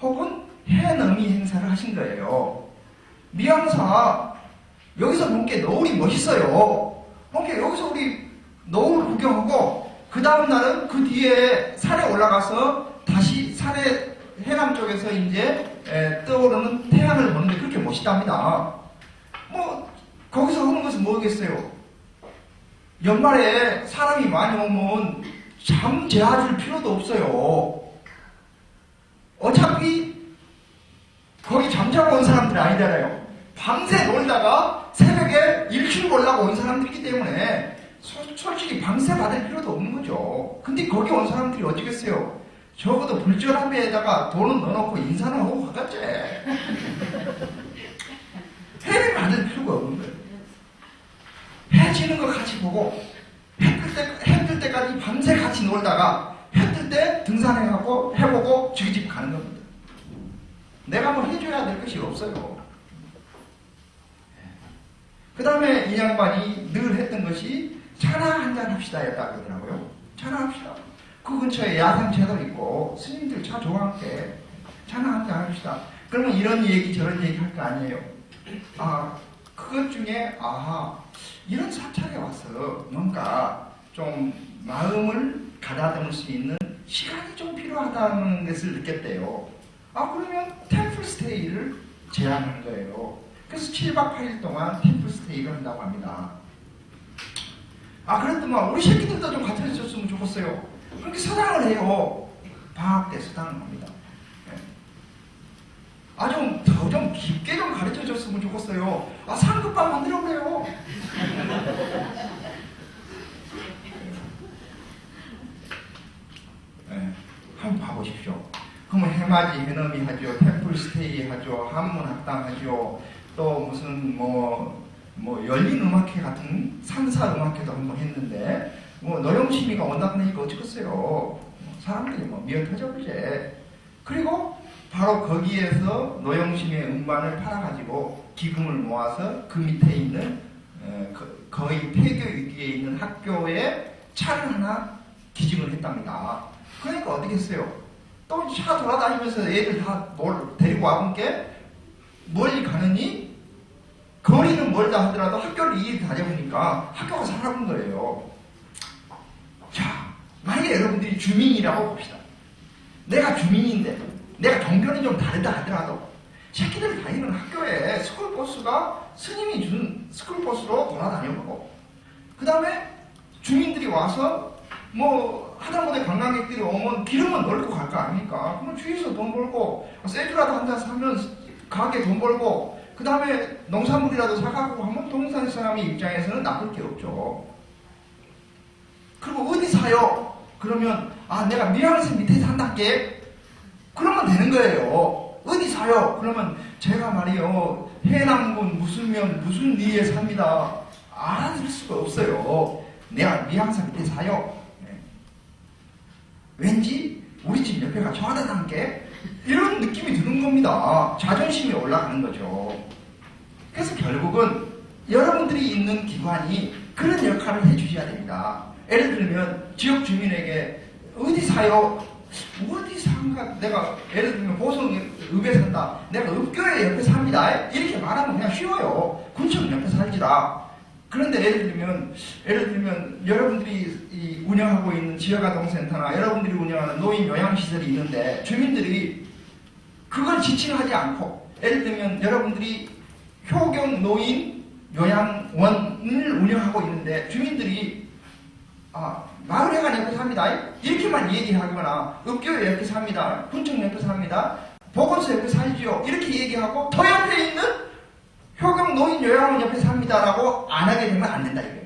혹은 해넘이 행사를 하신 거예요. 미황사 여기서 본 게 노을이 멋있어요. 그러니까 여기서 우리 노을 구경하고 그 다음 날은 그 뒤에 산에 올라가서 다시 산에 해남 쪽에서 이제 떠오르는 태양을 보는데 그렇게 멋있답니다. 거기서 하는 것은 뭐겠어요? 연말에 사람이 많이 오면 잠 재워줄 필요도 없어요. 어차피 거기 잠자고 온 사람들이 아니잖아요. 밤새 놀다가 새벽에 일출 보려고 온 사람들이기 때문에 솔직히 밤새 받을 필요도 없는 거죠. 근데 거기 온 사람들이 어쩌겠어요? 적어도 불절함에다가 돈은 넣어놓고 인사는 하고 가겠지. 해를 받을 필요가 없는 거예요. 해 지는 거 같이 보고 해 뜰 때까지 밤새 같이 놀다가 해 뜰 때 등산해가고 해보고 저희 집 가는 겁니다. 내가 뭐 해줘야 될 것이 없어요. 그 다음에 이 양반이 늘 했던 것이 차나 한잔 합시다 였다 그러더라고요. 차나 합시다. 그 근처에 야상채도 있고 스님들 차 좋아할게 차나 한잔 합시다. 그러면 이런 얘기 저런 얘기 할 거 아니에요. 그것 중에 이런 사찰에 와서 뭔가 좀 마음을 가다듬을 수 있는 시간이 좀 필요하다는 것을 느꼈대요. 그러면 템플스테이를 제안하는 거예요. 그래서 7박 8일 동안 템플스테이를 한다고 합니다. 그랬더만 우리 새끼들도 좀 같이 해줬으면 좋겠어요. 그렇게 서당을 해요. 방학 때 서당을 합니다. 좀 깊게 좀 가르쳐 줬으면 좋겠어요. 상급방 만들어 그래요. 한번 봐보십시오. 그러면 해맞이, 해넘이 하죠. 템플스테이 하죠. 한문학당 하죠. 또 무슨 열린 음악회 같은 산사 음악회도 한번 했는데 노영심이가 온다고 하니까 어쩌겠어요. 사람들이 미어 터져버리지. 그리고 바로 거기에서 노영심의 음반을 팔아가지고 기금을 모아서 그 밑에 있는 거의 폐교 위기에 있는 학교에 차를 하나 기증을 했답니다. 그러니까 어떻게 했어요? 또 차 돌아다니면서 애들 다 데리고 와본 게 멀리 가느니 거리는 멀다 하더라도 학교를 이리 다녀보니까 학교가 살아본 거예요. 자, 만약에 여러분들이 주민이라고 봅시다. 내가 주민인데 내가 종교는 좀 다르다 하더라도 새끼들 다니는 학교에 스쿨버스가 스님이 준 스쿨버스로 돌아다녀보고 그 다음에 주민들이 와서 하다못해 관광객들이 오면 기름은 넣고 갈 거 아닙니까? 그러면 주위에서 돈 벌고 쇠주라도 한잔 사면 가게 돈 벌고 그 다음에 농산물이라도 사가고 하면 동산 사람의 입장에서는 나쁠 게 없죠. 그리고 어디 사요? 그러면 내가 미양새 밑에 산답게 그러면 되는 거예요. 어디 사요? 그러면 제가 말이요 해남군 무슨 면 무슨 리에 삽니다. 알아들 수가 없어요. 내가 미양사 밑에 사요. 왠지 우리 집 옆에가 저 하나 남게? 이런 느낌이 드는 겁니다. 자존심이 올라가는 거죠. 그래서 결국은 여러분들이 있는 기관이 그런 역할을 해주셔야 됩니다. 예를 들면 지역 주민에게 어디 사요? 어디 산가? 내가 예를 들면 보성읍에 산다. 내가 읍교회 옆에 삽니다. 이렇게 말하면 그냥 쉬워요. 군청 옆에 살지라. 그런데 예를 들면 여러분들이 운영하고 있는 지역아동센터나 여러분들이 운영하는 노인 요양시설이 있는데 주민들이 그걸 지칭하지 않고 예를 들면 여러분들이 효경 노인 요양원을 운영하고 있는데 주민들이 마을회관 옆에 삽니다. 이렇게만 얘기하거나 읍교회 옆에 삽니다. 군청 옆에 삽니다. 보건소 옆에 살지요. 이렇게 얘기하고 더 옆에 있는 효경 노인 요양원 옆에 삽니다라고 안 하게 되면 안 된다 이거예요.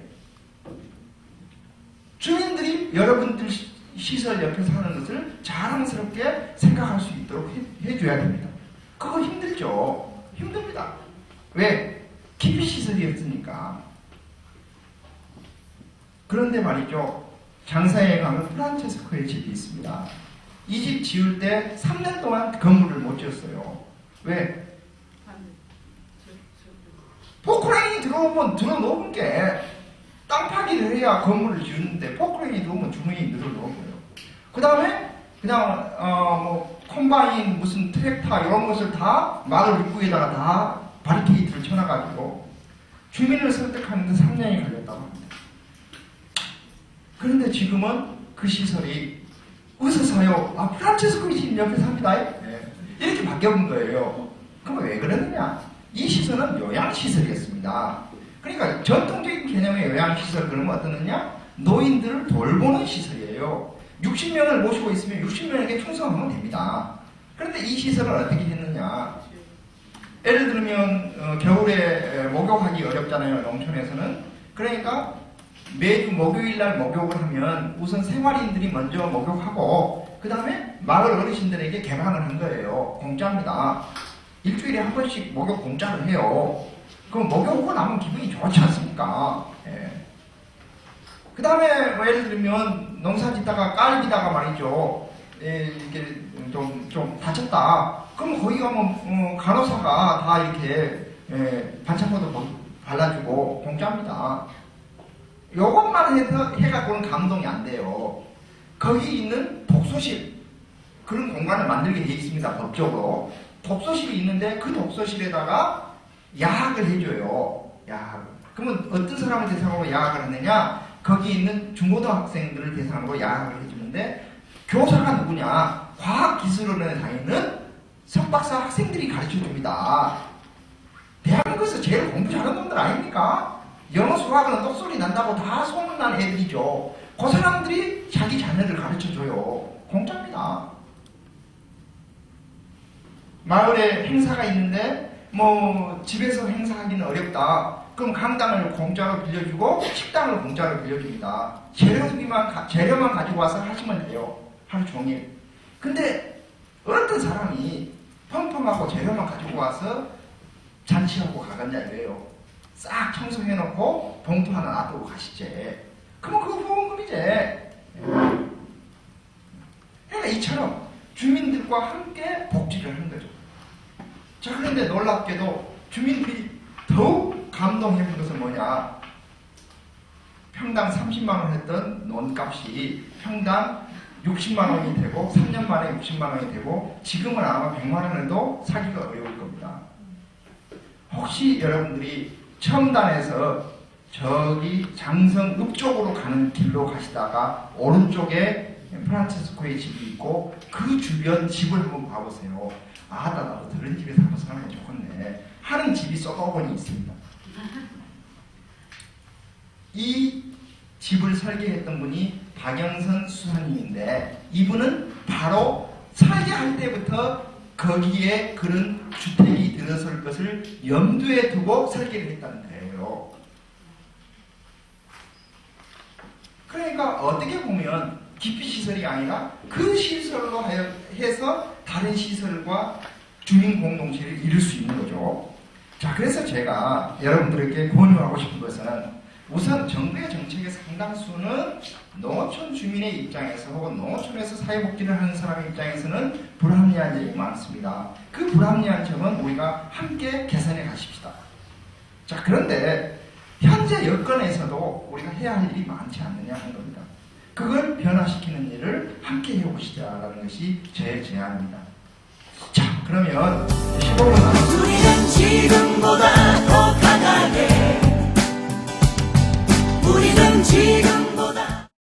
주민들이 여러분들 시설 옆에 사는 것을 자랑스럽게 생각할 수 있도록 해줘야 됩니다. 그거 힘들죠. 힘듭니다. 왜? 기피 시설이 없으니까. 그런데 말이죠. 장사에 가면 프란체스코의 집이 있습니다. 이 집 지을 때 3년 동안 건물을 못 지었어요. 왜? 포크레인이 들어오면 들어놓은 게 땅 파기를 해야 건물을 지었는데 포크레인이 들어오면 주문이 늘어놓고요. 그 다음에 그냥 콤바인 무슨 트랙터 이런 것을 다 마을 입구에다가 다 바리케이트를 쳐놔가지고 주민을 설득하는데 3년이 걸렸다고 합니다. 그런데 지금은 그 시설이 어디서 사요? 프란체스코 집 옆에 삽니다. 네. 이렇게 바뀌어본 거예요. 그럼 왜 그러느냐? 이 시설은 요양시설이었습니다. 그러니까 전통적인 개념의 요양시설 그러면 어떠느냐? 노인들을 돌보는 시설이에요. 60명을 모시고 있으면 60명에게 충성하면 됩니다. 그런데 이 시설은 어떻게 했느냐? 예를 들면 겨울에 목욕하기 어렵잖아요. 농촌에서는. 그러니까 매주 목요일날 목욕을 하면 우선 생활인들이 먼저 목욕하고 그 다음에 마을 어르신들에게 개방을 한 거예요. 공짜입니다. 일주일에 한 번씩 목욕 공짜로 해요. 그럼 목욕하고 나면 기분이 좋지 않습니까? 예. 그 다음에 예를 들면 농사 짓다가 깔기다가 말이죠. 이렇게 좀 다쳤다. 그럼 거기 가면 간호사가 다 이렇게 반창고도 발라주고 공짜입니다. 요것만 해갖고는 감동이 안 돼요. 거기 있는 독서실 그런 공간을 만들게 돼 있습니다. 법적으로. 독서실이 있는데 그 독서실에다가 야학을 해줘요. 야학. 그러면 어떤 사람을 대상으로 야학을 하느냐? 거기 있는 중고등학생들을 대상으로 야학을 해주는데 교사가 누구냐? 과학기술원에 다니는 석박사 학생들이 가르쳐줍니다. 대한민국에서 제일 공부 잘하는 놈들 아닙니까? 영어 수학은 똑소리 난다고 다 소문난 애들이죠. 그 사람들이 자기 자녀를 가르쳐줘요. 공짜입니다. 마을에 행사가 있는데 집에서 행사하기는 어렵다. 그럼 강당을 공짜로 빌려주고 식당을 공짜로 빌려줍니다. 재료만 가지고 와서 하시면 돼요. 하루 종일. 근데 어떤 사람이 펑펑하고 재료만 가지고 와서 잔치하고 가겠냐 이거예요. 싹 청소해놓고 봉투 하나 놔두고 가시지. 그럼 그거 후원금이지. 그러니까 이처럼 주민들과 함께 복지를 하는 거죠. 자, 그런데 놀랍게도 주민들이 더욱 감동해본 것은 뭐냐? 평당 30만원 했던 논값이 평당 60만원이 되고 3년 만에 60만원이 되고 지금은 아마 100만원에도 사기가 어려울 겁니다. 혹시 여러분들이 첨단에서 저기 장성읍 쪽으로 가는 길로 가시다가 오른쪽에 프란체스코의 집이 있고 그 주변 집을 한번 봐보세요. 나도 저런 집에서 한번 살면 좋겠네 하는 집이 썩어보니 있습니다. 이 집을 설계했던 분이 박영선 수사님인데 이분은 바로 설계할 때부터 거기에 그런 주택이 들어설 것을 염두에 두고 설계를 했다는 거예요. 그러니까 어떻게 보면 기피시설이 아니라 그 시설로 해서 다른 시설과 주민공동체를 이룰 수 있는 거죠. 자, 그래서 제가 여러분들에게 권유하고 싶은 것은 우선 정부의 정책의 상당수는 농어촌 주민의 입장에서 혹은 농어촌에서 사회복지를 하는 사람의 입장에서는 불합리한 점이 많습니다. 그 불합리한 점은 우리가 함께 개선해 가십시다. 자, 그런데 현재 여건에서도 우리가 해야 할 일이 많지 않느냐 하는 겁니다. 그걸 변화시키는 일을 함께 해보시자라는 것이 제 제안입니다. 자, 그러면 15분 남았습니다. 우리는 지금보다